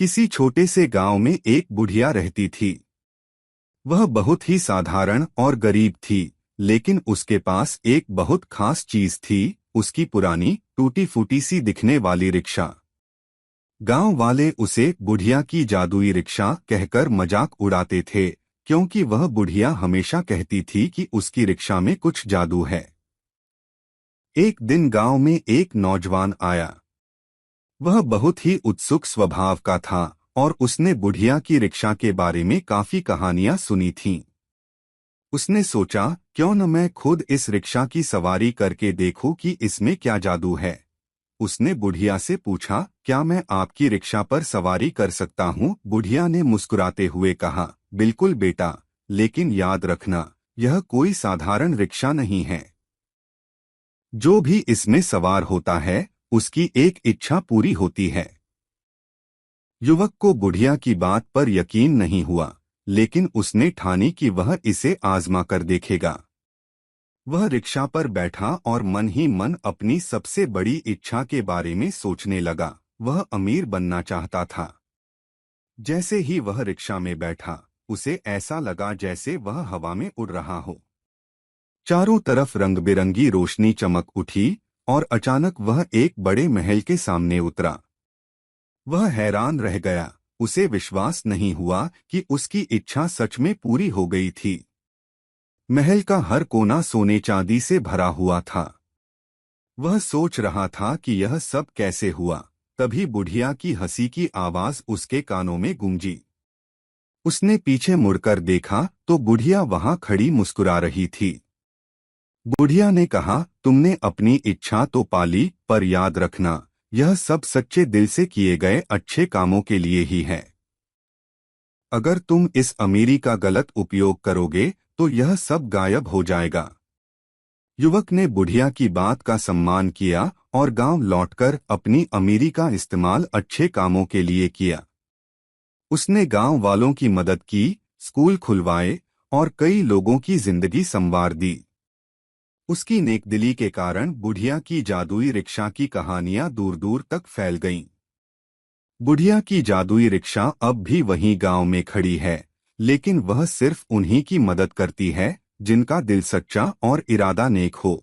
किसी छोटे से गांव में एक बुढ़िया रहती थी। वह बहुत ही साधारण और गरीब थी, लेकिन उसके पास एक बहुत खास चीज थी, उसकी पुरानी टूटी फूटी सी दिखने वाली रिक्शा। गांव वाले उसे बुढ़िया की जादुई रिक्शा कहकर मजाक उड़ाते थे, क्योंकि वह बुढ़िया हमेशा कहती थी कि उसकी रिक्शा में कुछ जादू है। एक दिन गांव में एक नौजवान आया। वह बहुत ही उत्सुक स्वभाव का था और उसने बुढ़िया की रिक्शा के बारे में काफी कहानियां सुनी थीं। उसने सोचा, क्यों न मैं खुद इस रिक्शा की सवारी करके देखूं कि इसमें क्या जादू है। उसने बुढ़िया से पूछा, क्या मैं आपकी रिक्शा पर सवारी कर सकता हूँ? बुढ़िया ने मुस्कुराते हुए कहा, बिल्कुल बेटा, लेकिन याद रखना, यह कोई साधारण रिक्शा नहीं है। जो भी इसमें सवार होता है, उसकी एक इच्छा पूरी होती है। युवक को बुढ़िया की बात पर यकीन नहीं हुआ, लेकिन उसने ठानी कि वह इसे आजमा कर देखेगा। वह रिक्शा पर बैठा और मन ही मन अपनी सबसे बड़ी इच्छा के बारे में सोचने लगा। वह अमीर बनना चाहता था। जैसे ही वह रिक्शा में बैठा, उसे ऐसा लगा जैसे वह हवा में उड़ रहा हो। चारों तरफ रंग बिरंगी रोशनी चमक उठी और अचानक वह एक बड़े महल के सामने उतरा। वह हैरान रह गया, उसे विश्वास नहीं हुआ कि उसकी इच्छा सच में पूरी हो गई थी। महल का हर कोना सोने चांदी से भरा हुआ था। वह सोच रहा था कि यह सब कैसे हुआ, तभी बुढ़िया की हंसी की आवाज उसके कानों में गूंजी। उसने पीछे मुड़कर देखा तो बुढ़िया वहां खड़ी मुस्कुरा रही थी। बुढ़िया ने कहा, तुमने अपनी इच्छा तो पाली, पर याद रखना, यह सब सच्चे दिल से किए गए अच्छे कामों के लिए ही है। अगर तुम इस अमीरी का गलत उपयोग करोगे तो यह सब गायब हो जाएगा। युवक ने बुढ़िया की बात का सम्मान किया और गांव लौटकर अपनी अमीरी का इस्तेमाल अच्छे कामों के लिए किया। उसने गांव वालों की मदद की, स्कूल खुलवाए और कई लोगों की जिंदगी संवार दी। उसकी नेकदिली के कारण बुढ़िया की जादुई रिक्शा की कहानियां दूर दूर तक फैल गईं। बुढ़िया की जादुई रिक्शा अब भी वहीं गांव में खड़ी है, लेकिन वह सिर्फ उन्हीं की मदद करती है जिनका दिल सच्चा और इरादा नेक हो।